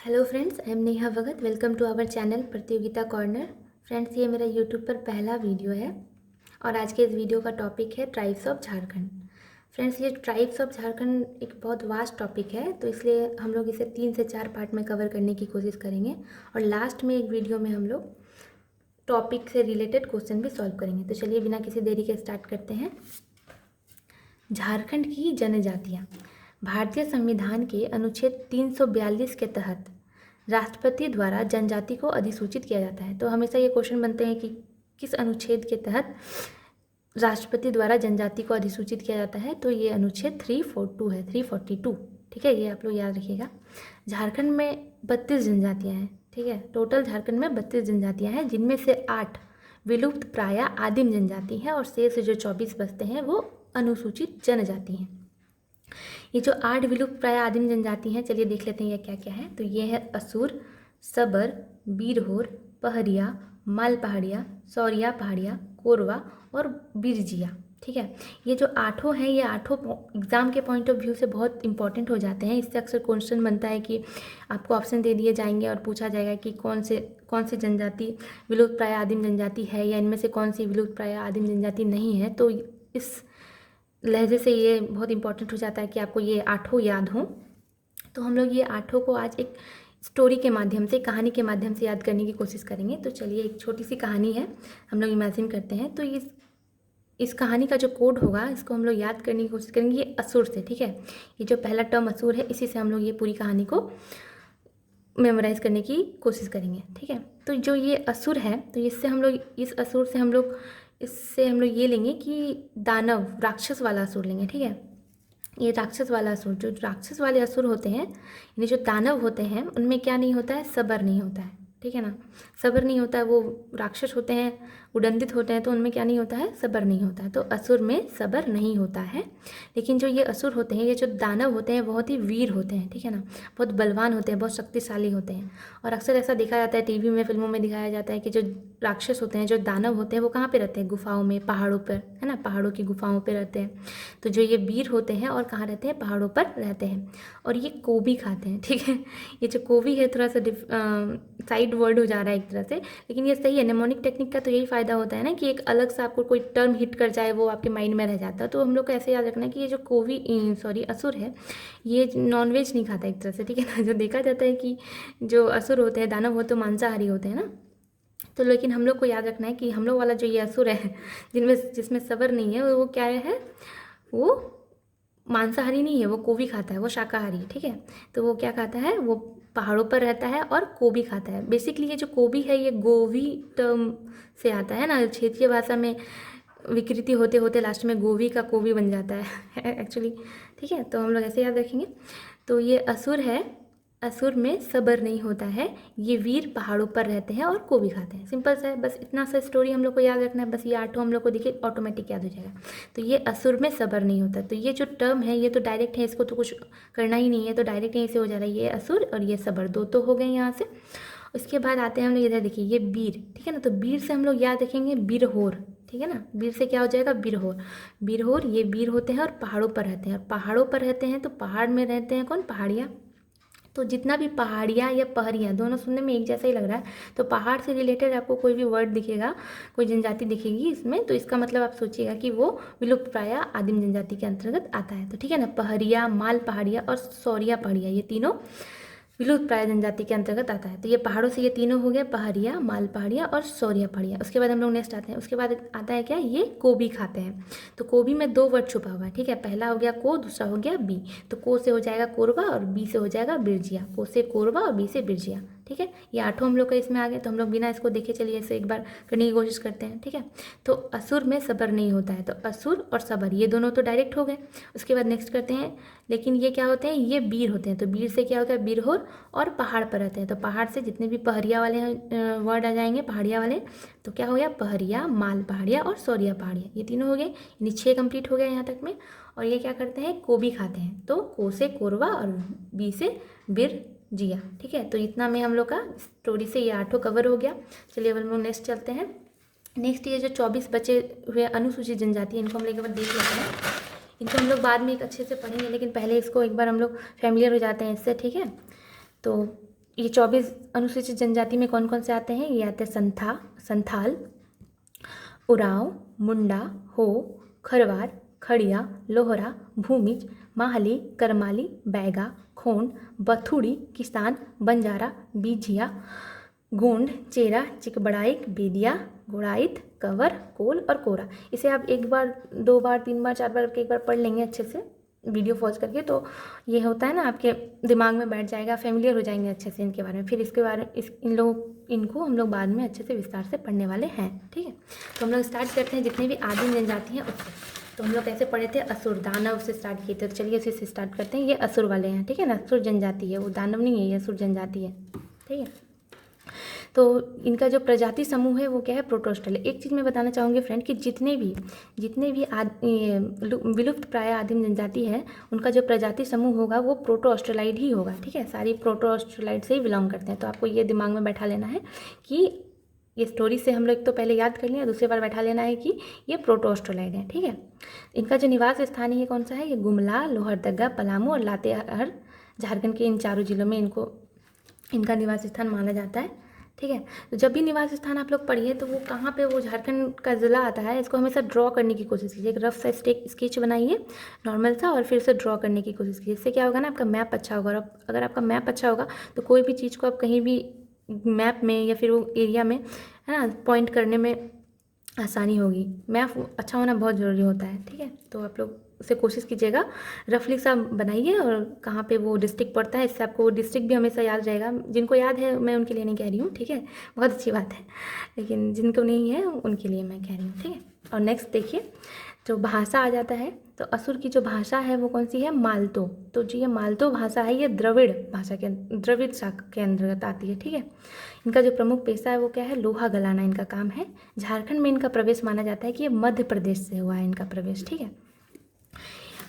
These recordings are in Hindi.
Hello friends, I am Neha Bhagat. Welcome to our channel Pratiyogita corner. Friends, ये मेरा यूट्यूब पर पहला वीडियो है और आज के इस वीडियो का टॉपिक है ट्राइब्स ऑफ झारखंड। फ्रेंड्स, ये ट्राइब्स ऑफ झारखंड एक बहुत वास्ट टॉपिक है, तो इसलिए हम लोग इसे 3 से 4 पार्ट में कवर करने की कोशिश करेंगे और लास्ट में एक वीडियो में हम लोग टॉपिक से रिलेटेड क्वेश्चन भी सॉल्व करेंगे। तो चलिए बिना किसी देरी के स्टार्ट करते हैं। झारखंड की जनजातियाँ। भारतीय संविधान के अनुच्छेद 342 के तहत राष्ट्रपति द्वारा जनजाति को अधिसूचित किया जाता है। तो हमेशा ये क्वेश्चन बनते हैं कि किस अनुच्छेद के तहत राष्ट्रपति द्वारा जनजाति को अधिसूचित किया जाता है। तो ये अनुच्छेद 342 है, 342। ठीक है, ये आप लोग याद रखिएगा। झारखंड में 32 जनजातियाँ हैं। ठीक है, टोटल झारखंड में 32 जनजातियाँ हैं, जिनमें से 8 विलुप्त प्राय आदिम जनजाति हैं और शेष जो 24 बचते हैं वो अनुसूचित जनजाति हैं। ये जो 8 विलुप्त प्राय आदिम जनजाति हैं, चलिए देख लेते हैं ये क्या क्या है। तो ये है असुर, सबर, बीरहोर, पहरिया, माल पहाड़िया, सौरिया पहाड़िया, कोरवा और बिरजिया। ठीक है, ये जो आठों हैं, ये आठों एग्जाम के पॉइंट ऑफ व्यू से बहुत इंपॉर्टेंट हो जाते हैं। इससे अक्सर क्वेश्चन बनता है कि आपको ऑप्शन दे दिए जाएंगे और पूछा जाएगा कि कौन सी जनजाति विलुप्त प्राय आदिम जनजाति है या इनमें से कौन सी विलुप्त प्राय आदिम जनजाति नहीं है। तो इस लहजे से ये बहुत इंपॉर्टेंट हो जाता है कि आपको ये आठों याद हों। तो हम लोग ये आठों को आज एक स्टोरी के माध्यम से, कहानी के माध्यम से याद करने की कोशिश करेंगे। तो चलिए, एक छोटी सी कहानी है, हम लोग इमेजिन करते हैं। तो इस कहानी का जो कोड होगा, इसको हम लोग याद करने की कोशिश करेंगे ये असुर से। ठीक है, ये जो पहला टर्म असुर है, इसी से हम लोग ये पूरी कहानी को मेमोराइज करने की कोशिश करेंगे। ठीक है, तो जो ये असुर है, तो इससे हम लोग इससे हम लोग ये लेंगे कि दानव, राक्षस वाला असुर लेंगे। ठीक है, ये राक्षस वाला असुर, जो राक्षस वाले असुर होते हैं, यानी जो दानव होते हैं, उनमें क्या नहीं होता है, सबर नहीं होता है। ठीक है ना, सबर नहीं होता है। वो राक्षस होते हैं, उदंडित होते हैं, तो उनमें क्या नहीं होता है, सबर नहीं होता है। तो असुर में सबर नहीं होता है। लेकिन जो ये असुर होते हैं, ये जो दानव होते हैं, बहुत ही वीर होते हैं। ठीक है ना, बहुत बलवान होते हैं, बहुत शक्तिशाली होते हैं। और अक्सर ऐसा देखा जाता है, टीवी में, फिल्मों में दिखाया जाता है कि जो राक्षस होते हैं, जो दानव होते हैं, वो कहाँ पे रहते हैं, गुफाओं में, पहाड़ों पर, है ना, पहाड़ों की गुफाओं पर रहते हैं। तो जो ये वीर होते हैं और कहाँ रहते हैं, पहाड़ों पर रहते हैं। और ये कोबी खाते हैं। ठीक है, ये जो कोबी है थोड़ा सा साइड वर्ड हो जा रहा है एक तरह से, लेकिन ये सही है। नेमोनिक टेक्निक का तो यही फायदा होता है ना कि एक अलग से आपको कोई टर्म हिट कर जाए, वो आपके माइंड में रह जाता है। तो हम लोग को ऐसे याद रखना है कि ये जो असुर है, ये नॉनवेज नहीं खाता एक तरह से। ठीक है ना, जो देखा जाता है कि जो असुर होते हैं, दानव होते हैं, मांसाहारी होते हैं ना। तो लेकिन हम लोग को याद रखना है कि हम लोग वाला जो ये असुर है, जिसमें सबर नहीं है, वो क्या है, वो मांसाहारी नहीं है, वो कोबी खाता है, वो शाकाहारी है। ठीक है, तो वो क्या खाता है, वो पहाड़ों पर रहता है और कोबी खाता है। बेसिकली ये जो कोबी है, ये गोवी टर्म से आता है ना, क्षेत्रीय भाषा में विकृति होते होते लास्ट में गोवी का कोबी बन जाता है एक्चुअली। ठीक है, तो हम लोग ऐसे याद रखेंगे। तो ये असुर है, असुर में सबर नहीं होता है, ये वीर पहाड़ों पर रहते हैं और कोबी खाते हैं। सिंपल सा है, बस इतना सा स्टोरी हम लोग को याद रखना है। बस ये आठों हम लोग को देखिए ऑटोमेटिक याद हो जाएगा। तो ये असुर में सबर नहीं होता, तो ये जो टर्म है, ये तो डायरेक्ट है, इसको तो कुछ करना ही नहीं है, तो डायरेक्ट यहीं से हो जा रहा है। ये असुर और ये सबर, दो तो हो गए यहाँ से। उसके बाद आते हैं हम लोग इधर, देखिए ये बीर। ठीक है ना, तो बीर से हम लोग याद रखेंगे बीरहोर। ठीक है ना, बीर से क्या हो जाएगा, बीरहोर। बीरहोर, ये बीर होते हैं और पहाड़ों पर रहते हैं। और पहाड़ों पर रहते हैं तो पहाड़ में रहते हैं कौन, पहाड़िया। तो जितना भी पहाड़िया या पहरिया, दोनों सुनने में एक जैसा ही लग रहा है। तो पहाड़ से रिलेटेड आपको कोई भी वर्ड दिखेगा, कोई जनजाति दिखेगी इसमें, तो इसका मतलब आप सोचिएगा कि वो विलुप्त प्राय आदिम जनजाति के अंतर्गत आता है। तो ठीक है ना, पहरिया, माल पहाड़िया और सौरिया पहाड़िया, ये तीनों विलुप्त प्राय जनजाति के अंतर्गत आता है। तो ये पहाड़ों से ये तीनों हो गए, पहाड़िया, माल पहाड़िया और सौरिया पहाड़िया। उसके बाद हम लोग नेक्स्ट आते हैं, उसके बाद आता है क्या, ये कोबी खाते हैं। तो कोबी में 2 वर्ड छुपा हुआ है। ठीक है, पहला हो गया को, दूसरा हो गया बी। तो को से हो जाएगा कोरबा और बी से हो जाएगा बिरजिया। को से कोरबा और बी से बिरजिया। ठीक है, ये आठों हम लोग का इसमें आ गए। तो हम लोग बिना इसको देखे चलिए इसे एक बार करने की कोशिश करते हैं। ठीक है, तो असुर में सबर नहीं होता है, तो असुर और सबर ये दोनों तो डायरेक्ट हो गए। उसके बाद नेक्स्ट करते हैं, लेकिन ये क्या होते हैं, ये बीर होते हैं। तो बीर से क्या होता है, बीरहोर और पहाड़ पर रहते हैं। तो पहाड़ से जितने भी पहरिया वाले वर्ड आ जाएंगे, पहाड़िया वाले, तो क्या हो गया, पहरिया, माल पहाड़िया और सौरिया पहाड़िया, ये तीनों हो गए, यानी 6 कंप्लीट हो गया यहाँ तक में। और ये क्या करते हैं, कोबी खाते हैं। तो को से कोरवा और बी से बिर जिया। ठीक है, तो इतना में हम लोग का स्टोरी से ये आठों कवर हो गया। चलिए अब हम लोग नेक्स्ट चलते हैं। नेक्स्ट ये जो 24 बचे हुए अनुसूचित जनजाति, इनको हम लोग एक बार देख लेते हैं। इनको हम लोग बाद में एक अच्छे से पढ़ेंगे, लेकिन पहले इसको एक बार हम लोग फैमिलियर हो जाते हैं इससे। ठीक है, तो ये 24 अनुसूचित जनजाति में कौन कौन से आते हैं? ये आते हैं संथाल, उरांव, मुंडा, हो, खरवार, खड़िया, लोहरा, भूमिज, माहली, करमाली, बैगा, खोंड, बथुड़ी, किसान, बंजारा, बीजिया, गोंड, चेरा, चिकबड़ाइक, बेदिया, घोड़ाइत, कंवर, कोल और कोरा। इसे आप एक बार, 2 बार, 3 बार, 4 बार करके एक बार पढ़ लेंगे अच्छे से वीडियो पॉज करके, तो ये होता है ना आपके दिमाग में बैठ जाएगा, फेमिलियर हो जाएंगे अच्छे से इनके बारे में। फिर इसके बारे इनको हम लोग बाद में अच्छे से विस्तार से पढ़ने वाले हैं, ठीक है। तो हम लोग स्टार्ट करते हैं जितने भी आदिम जनजाति हैं उससे। तो हम लोग कैसे पढ़े थे? असुर, दानव से स्टार्ट किए थे। तो चलिए उसी से स्टार्ट करते हैं। ये असुर वाले हैं, ठीक है ना, असुर जनजाति है, वो दानव नहीं है, ये असुर जनजाति है, ठीक है। तो इनका जो प्रजाति समूह है वो क्या है? प्रोटोस्टल है। एक चीज़ मैं बताना चाहूँगी फ्रेंड कि जितने भी विलुप्त प्राय आदिम जनजाति है उनका जो प्रजाति समूह होगा वो प्रोटोस्टलाइड ही होगा, ठीक है। सारी प्रोटोस्टलाइड से ही बिलोंग करते हैं। तो आपको ये दिमाग में बैठा लेना है कि ये स्टोरी से हम लोग तो पहले याद कर लिया, दूसरी बार बैठा लेना है कि ये प्रोटोस्टलाइड है, ठीक है। इनका जो निवास स्थान है ये कौन सा है? ये गुमला, लोहरदगा, पलामू और लातेहार, झारखंड के इन चारों जिलों में इनका निवास स्थान माना जाता है, ठीक है। तो जब भी निवास स्थान आप लोग पढ़िए तो वो कहाँ पे वो झारखंड का ज़िला आता है, इसको हमेशा ड्रॉ करने की कोशिश कीजिए। एक रफ सा स्केच बनाइए नॉर्मल सा और फिर उसे ड्रॉ करने की कोशिश कीजिए। इससे क्या होगा ना, आपका मैप अच्छा होगा। और अगर आपका मैप अच्छा होगा तो कोई भी चीज़ को आप कहीं भी मैप में या फिर वो एरिया में, है ना, पॉइंट करने में आसानी होगी। मैप अच्छा होना बहुत ज़रूरी होता है, ठीक है। तो आप लोग उसे कोशिश कीजिएगा, रफली सा बनाइए और कहाँ पे वो डिस्ट्रिक्ट पड़ता है, इससे आपको वो डिस्ट्रिक्ट भी हमेशा याद रहेगा। जिनको याद है मैं उनके लिए नहीं कह रही हूँ, ठीक है, बहुत अच्छी बात है, लेकिन जिनको नहीं है उनके लिए मैं कह रही हूँ, ठीक है। और नेक्स्ट देखिए, जो भाषा आ जाता है तो असुर की जो भाषा है वो कौन सी है? मालतो। तो जो ये मालतो भाषा है ये द्रविड़ भाषा के, द्रविड़ शाखा के अंतर्गत आती है, ठीक है। इनका जो प्रमुख पेशा है वो क्या है? लोहा गलाना इनका काम है। झारखंड में इनका प्रवेश माना जाता है कि ये मध्य प्रदेश से हुआ है इनका प्रवेश, ठीक है।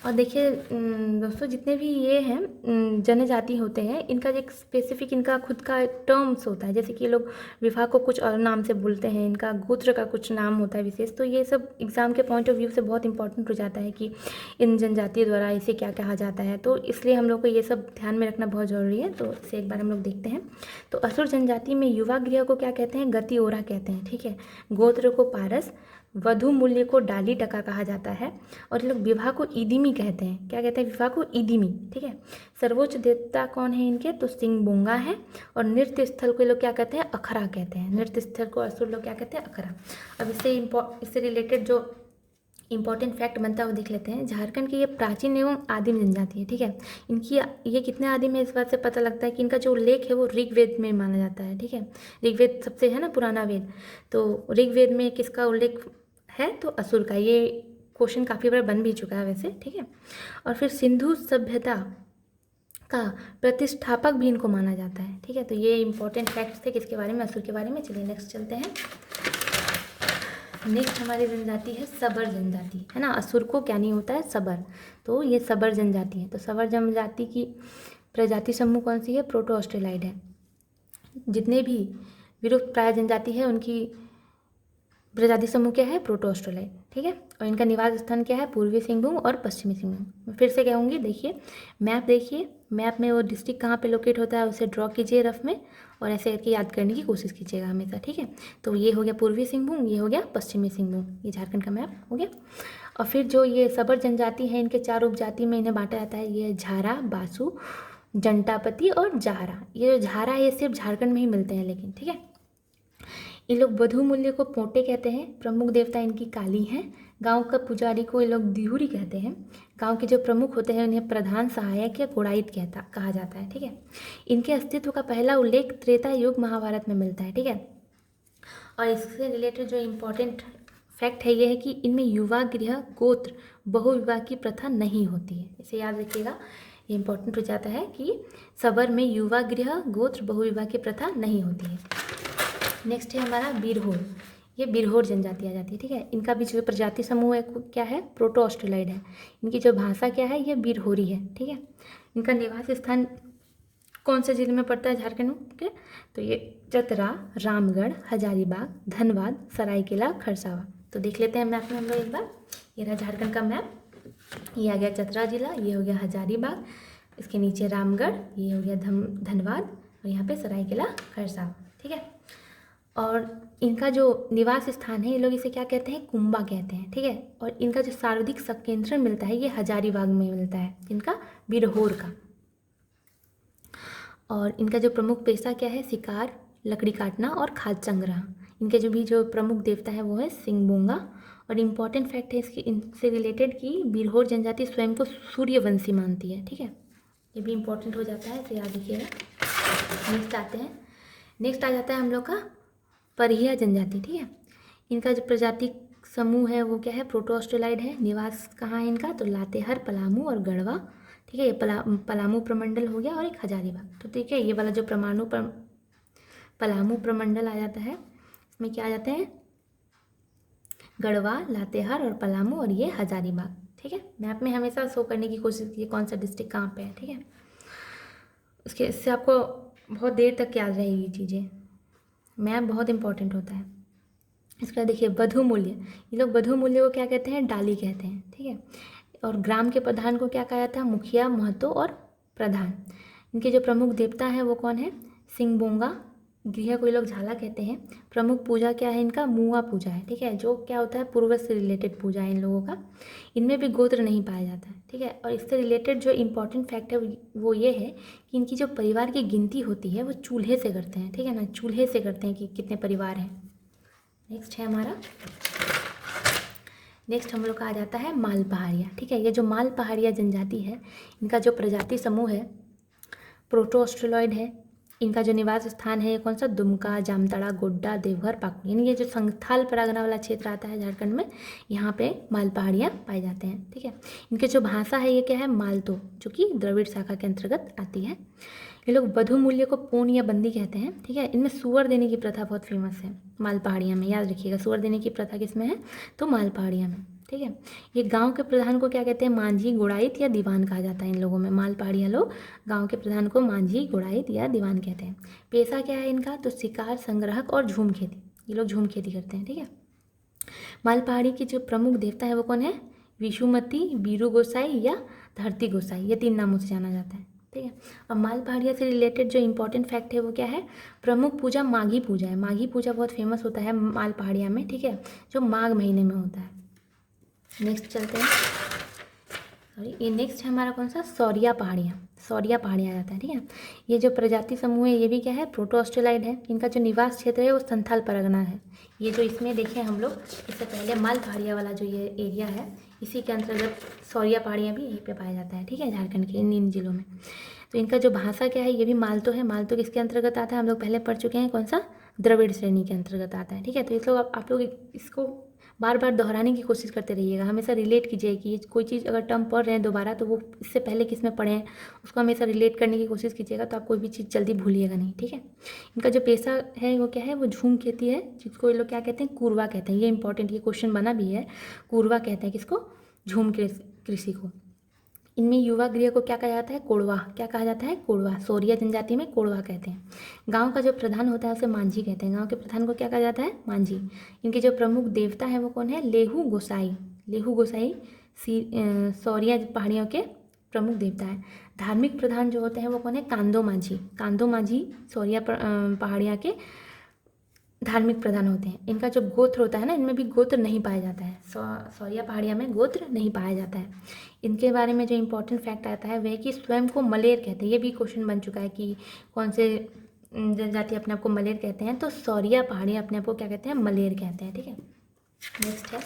और देखिए दोस्तों, जितने भी ये हैं जनजाति होते हैं, इनका एक स्पेसिफिक इनका खुद का टर्म्स होता है। जैसे कि ये लोग विवाह को कुछ और नाम से बोलते हैं, इनका गोत्र का कुछ नाम होता है विशेष। तो ये सब एग्ज़ाम के पॉइंट ऑफ व्यू से बहुत इंपॉर्टेंट हो जाता है कि इन जनजातियों द्वारा इसे क्या कहा जाता है। तो इसलिए हम लोग को ये सब ध्यान में रखना बहुत ज़रूरी है। तो इसे एक बार हम लोग देखते हैं। तो असुर जनजाति में युवा गृह को क्या कहते हैं? गति ओरा कहते हैं, ठीक है। गोत्र को पारस, वधु मूल्य को डाली टका कहा जाता है। और ये लोग विवाह को इदिमी कहते हैं। क्या कहते हैं? विवाह को इदिमी, ठीक है। सर्वोच्च देवता कौन है इनके? तो सिंह बोंगा है। और नृत्य स्थल को लोग क्या कहते हैं? अखरा कहते हैं। नृत्य स्थल को असुर लोग क्या कहते हैं? अखरा। अब इससे रिलेटेड जो इंपॉर्टेंट फैक्ट बनता है वो देख लेते हैं। झारखंड की ये प्राचीन एवं आदिम जनजाति है, ठीक है। इनकी ये कितने आदिम है इस बात से पता लगता है कि इनका जो उल्लेख है वो ऋग्वेद में माना जाता है, ठीक है। ऋग्वेद सबसे है ना पुराना वेद, तो ऋग्वेद में किसका उल्लेख है? तो असुर का। ये क्वेश्चन काफ़ी बार बन भी चुका है वैसे, ठीक है। और फिर सिंधु सभ्यता का प्रतिष्ठापक भी इनको माना जाता है, ठीक है। तो ये इंपॉर्टेंट फैक्ट्स थे किसके बारे में? असुर के बारे में। चलिए नेक्स्ट चलते हैं। नेक्स्ट हमारी जनजाति है सबर जनजाति, है ना। असुर को क्या नहीं होता है? सबर। तो ये सबर जनजाति है। तो सबर जनजाति की प्रजाति समूह कौन सी है? प्रोटो ऑस्ट्रेलाइड है। जितने भी विलुप्त प्राय जनजाति है उनकी प्रजाति समूह क्या है? प्रोटो ऑस्ट्रेलाइड, ठीक है। और इनका निवास स्थान क्या है? पूर्वी सिंहभूम और पश्चिमी सिंहभूम। मैं फिर से कहूँगी, देखिए मैप, देखिए मैप में वो डिस्ट्रिक्ट कहाँ पे लोकेट होता है उसे ड्रॉ कीजिए रफ में, और ऐसे करके याद करने की कोशिश कीजिएगा हमेशा, ठीक है। तो ये हो गया पूर्वी सिंहभूम, ये हो गया पश्चिमी सिंहभूम, ये झारखंड का मैप हो गया। और फिर जो ये सबर जनजाति है इनके 4 उपजाति में इन्हें बांटा जाता है। ये झारा, बासु, जंटापति और जारा। ये जो झारा है ये सिर्फ झारखंड में ही मिलते हैं लेकिन, ठीक है। ये लोग वधु मूल्य को पोटे कहते हैं। प्रमुख देवता इनकी काली हैं। गांव का पुजारी को ये लोग दिहुरी कहते हैं। गांव के जो प्रमुख होते हैं उन्हें प्रधान सहायक या गुड़ाइत कहा जाता है, ठीक है। इनके अस्तित्व का पहला उल्लेख त्रेता युग महाभारत में मिलता है, ठीक है। और इससे रिलेटेड जो इम्पोर्टेंट फैक्ट है ये है कि इनमें युवा गृह गोत्र बहुविवाह की प्रथा नहीं होती है। इसे याद रखिएगा, ये इंपॉर्टेंट हो जाता है कि सबर में युवा गृह गोत्र बहुविवाह की प्रथा नहीं होती है। नेक्स्ट है हमारा बिरहोर। ये बिरहोर जनजाति आ जाती है, ठीक है। इनका भी जो प्रजाति समूह है क्या है? प्रोटो ऑस्ट्रेलाइड है। इनकी जो भाषा क्या है? ये बिरहोरी है, ठीक है। इनका निवास स्थान कौन से जिले में पड़ता है झारखंड के? तो ये चतरा, रामगढ़, हजारीबाग, धनबाद, सरायकेला, खरसावा। तो देख लेते हैं मैप में हम लोग एक बार। ये रहा झारखंड का मैप। ये आ गया चतरा जिला, ये हो गया हजारीबाग, इसके नीचे रामगढ़, ये हो गया धनबाद, और यहाँ पे सरायकेला खरसावां, ठीक है। और इनका जो निवास स्थान है, ये लोग इसे क्या कहते हैं, कुंबा कहते हैं, ठीक है। और इनका जो सर्वाधिक संकेंद्रण मिलता है ये हजारीबाग में मिलता है, इनका बिरहोर का। और इनका जो प्रमुख पेशा क्या है, शिकार, लकड़ी काटना और खाद्य संग्रह। इनके जो प्रमुख देवता है वो है सिंगबोंगा। और इम्पॉर्टेंट फैक्ट है इसकी इनसे रिलेटेड कि बिरहोर जनजाति स्वयं को सूर्यवंशी मानती है, ठीक है। ये भी इम्पोर्टेंट हो जाता है, इसे याद रखिएगा। नेक्स्ट आते हैं, नेक्स्ट आ जाता है हम लोग का परिया जनजाति, ठीक है। इनका जो प्रजाति समूह है वो क्या है, प्रोटो ऑस्ट्रेलाइड है। निवास कहाँ है इनका, तो लातेहार, पलामू और गढ़वा, ठीक है। ये पलामू प्रमंडल हो गया और एक हजारीबाग। तो ठीक है, ये वाला जो पलामू प्रमंडल आ जाता है, इसमें क्या आ जाते हैं, गढ़वा, लातेहार और पलामू, और ये हजारीबाग, ठीक है। मैप में हमेशा शो करने की कोशिश कीजिए कौन सा डिस्ट्रिक्ट कहाँ पे है, ठीक है। इससे आपको बहुत देर तक याद रहेगी चीज़ें, मैप बहुत इंपॉर्टेंट होता है। इसके बाद देखिए वधु मूल्य, ये लोग वधु मूल्य को क्या कहते हैं, डाली कहते हैं, ठीक है। और ग्राम के प्रधान को क्या कहा जाता है, मुखिया, महतो और प्रधान। इनके जो प्रमुख देवता हैं वो कौन है, सिंगबोंगा। गृह को ये लोग झाला कहते हैं। प्रमुख पूजा क्या है इनका, मुआ पूजा है, ठीक है, जो क्या होता है पूर्वज से रिलेटेड पूजा है इन लोगों का। इनमें भी गोत्र नहीं पाया जाता है, ठीक है। और इससे रिलेटेड जो इम्पोर्टेंट फैक्ट है वो ये है कि इनकी जो परिवार की गिनती होती है वो चूल्हे से करते हैं, ठीक है ना, चूल्हे से करते हैं कि कितने परिवार हैं। नेक्स्ट है हमारा, नेक्स्ट हम लोग का आ जाता है माल पहाड़िया, ठीक है। ये जो माल पहाड़िया जनजाति है, इनका जो प्रजाति समूह है प्रोटो ऑस्ट्रेलॉइड है। इनका जो निवास स्थान है ये कौन सा, दुमका, जामताड़ा, गोड्डा, देवघर, पाकुड़, यानी ये जो संथाल परगना वाला क्षेत्र आता है झारखंड में, यहाँ पे माल पहाड़ियाँ पाए जाते हैं, ठीक है। इनके जो भाषा है ये क्या है, मालतो, जो कि द्रविड़ शाखा के अंतर्गत आती है। ये लोग वधु मूल्य को पूर्ण या बंदी कहते हैं, ठीक है। इनमें सुअर देने की प्रथा बहुत फेमस है माल पहाड़िया में, याद रखिएगा सुअर देने की प्रथा किसमें है, तो माल पहाड़िया में, ठीक है। ये गांव के प्रधान को क्या कहते हैं, मांझी, गुड़ाइत या दीवान कहा जाता है इन लोगों में। माल पहाड़िया लोग गांव के प्रधान को मांझी, गुड़ाइत या दीवान कहते हैं। पेशा क्या है इनका, तो शिकार, संग्राहक और झूम खेती, ये लोग झूम खेती करते हैं, ठीक है। माल पहाड़ी की जो प्रमुख देवता है वो कौन है, विषुमती, बीरू गोसाई या धरती गोसाई, ये 3 नामों से जाना जाता है, ठीक है। अब माल पहाड़िया से रिलेटेड जो इंपॉर्टेंट फैक्ट है वो क्या है, प्रमुख पूजा माघी पूजा है। माघी पूजा बहुत फेमस होता है माल पहाड़िया में, ठीक है, जो माघ महीने में होता है। नेक्स्ट चलते हैं, सॉरी ये नेक्स्ट है हमारा कौन सा, सौरिया पहाड़ियाँ। सौरिया पहाड़ियाँ आ जाता है, ठीक है। ये जो प्रजाति समूह है ये भी क्या है, प्रोटो ऑस्ट्रेलाइड है। इनका जो निवास क्षेत्र है वो संथाल परगना है। ये जो इसमें देखें हम लोग, इससे पहले माल पहाड़िया वाला जो ये एरिया है इसी के अंतर्गत सौरिया पहाड़ियाँ भी यहीं पे पाया जाता है, ठीक है, झारखंड के इन जिलों में। तो इनका जो भाषा क्या है, ये भी मालतो है। मालतो किसके अंतर्गत आता है, हम लोग पहले पढ़ चुके हैं, कौन सा, द्रविड़ श्रेणी के अंतर्गत आता है, ठीक है। तो इस लोग आप लोग इसको बार बार दोहराने की कोशिश करते रहिएगा, हमेशा रिलेट कीजिए कि कोई चीज़ अगर टर्म पढ़ रहे हैं दोबारा तो वो इससे पहले किस में पढ़े हैं उसको हमेशा रिलेट करने की कोशिश कीजिएगा, तो आप कोई भी चीज़ जल्दी भूलिएगा नहीं, ठीक है। इनका जो पेशा है वो क्या है, वो झूम खेती है, जिसको ये लोग क्या कहते हैं, कुरवा कहते हैं। ये इंपॉर्टेंट, ये क्वेश्चन बना भी है, कुरवा कहते हैं किसको, झूम कृषि को। इनमें युवा गृह को क्या कहा जाता है, कोड़वा, क्या कहा जाता है, कोड़वा। सौरिया जनजाति में कोड़वा कहते हैं। गांव का जो प्रधान होता है उसे मांझी कहते हैं। गांव के प्रधान को क्या कहा जाता है, मांझी। इनके जो प्रमुख देवता है वो कौन है, लेहू गोसाई। लेहू गोसाई सौरिया पहाड़ियों के प्रमुख देवता है। धार्मिक प्रधान जो होते हैं वो कौन है, कांदो मांझी। कांदो मांझी सौरिया पहाड़ियाँ के धार्मिक प्रधान होते हैं। इनका जो गोत्र होता है ना, इनमें भी गोत्र नहीं पाया जाता है। सौरिया पहाड़िया में गोत्र नहीं पाया जाता है। इनके बारे में जो इंपॉर्टेंट फैक्ट आता है वह कि स्वयं को मलेर कहते हैं। ये भी क्वेश्चन बन चुका है कि कौन से जनजाति अपने आप को मलेर कहते हैं, तो सौरिया पहाड़िया अपने आप को क्या कहते हैं, मलेर कहते हैं, ठीक है। नेक्स्ट है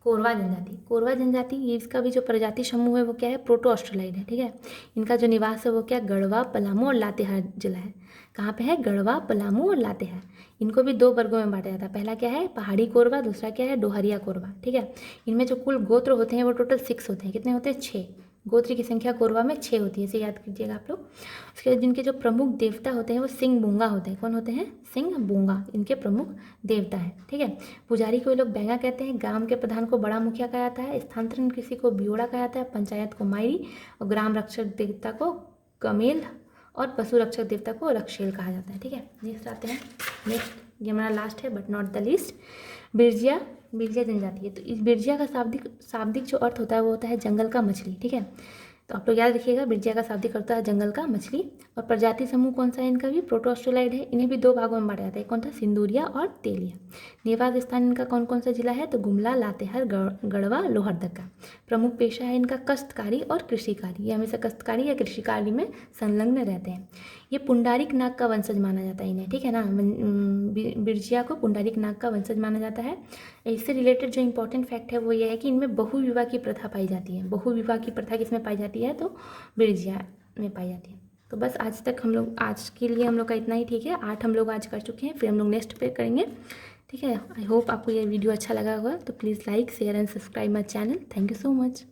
कोरवा जनजाति। कोरवा जनजाति, ये इसका भी जो प्रजाति समूह है वो क्या है, प्रोटो ऑस्ट्रेलाइड है, ठीक है। इनका जो निवास है वो क्या, गढ़वा, पलामू और लातेहार जिला है। कहाँ पे है, गढ़वा, पलामू और लातेहार। इनको भी 2 वर्गों में बांटा जाता है। पहला क्या है, पहाड़ी कोरवा, दूसरा क्या है, डोहरिया कोरवा, ठीक है। इनमें जो कुल गोत्र होते हैं वो टोटल 6 होते हैं। कितने होते हैं, 6। गोत्र की संख्या कोरवा में 6 होती है, इसे याद कीजिएगा आप लोग। उसके बाद जिनके जो प्रमुख देवता होते हैं वो सिंह बूंगा होते हैं। कौन होते हैं, सिंह बूंगा, इनके प्रमुख देवता है, ठीक है। पुजारी को ये लोग बैंगा कहते हैं। ग्राम के प्रधान को बड़ा मुखिया कहा जाता है। स्थानांतरण कृषि को बियोड़ा कहा जाता है। पंचायत को मायरी और ग्राम रक्षक देवता को कमेल और पशु रक्षक देवता को रक्षेल कहा जाता है, ठीक है। नेक्स्ट आते हैं, नेक्स्ट ये हमारा लास्ट है but not the least, Birjia. Birjia जनजाति है। तो इस बिरजिया का शाब्दिक जो अर्थ होता है वो होता है जंगल का मछली, ठीक है। तो आप लोग याद रखिएगा, बिरजिया का शाब्दिक अर्थ है जंगल का मछली। और प्रजाति समूह कौन सा है इनका भी? प्रोटोस्टोलाइड है। इन्हें भी 2 भागों में बांटा जाता है, कौन था? सिंदूरिया और तेलिया। निवास स्थान इनका कौन कौन सा जिला है? तो गुमला, लातेहार, गढ़वा, लोहरदगा। प्रमुख पेशा है इनका काश्तकारी और कृषिकारी। ये हमेशा काश्तकारी या कृषिकारी में संलग्न रहते हैं। ये पुंडारिक नाग का वंशज माना जाता है इन्हें, ठीक है ना। बिरजिया को पुंडारिक नाग का वंशज माना जाता है। इससे रिलेटेड जो इंपॉर्टेंट फैक्ट है वो ये है कि इनमें बहुविवाह की प्रथा पाई जाती है। बहुविवाह की प्रथा किसमें पाई जाती है? तो बिरजिया में पाई जाती है। तो बस आज के लिए हम लोग का इतना ही, ठीक है। 8 हम लोग आज कर चुके हैं, फिर हम लोग नेक्स्ट पे करेंगे, ठीक है। आई होप आपको ये वीडियो अच्छा लगा होगा। तो please like, share and subscribe my channel. Thank you so much.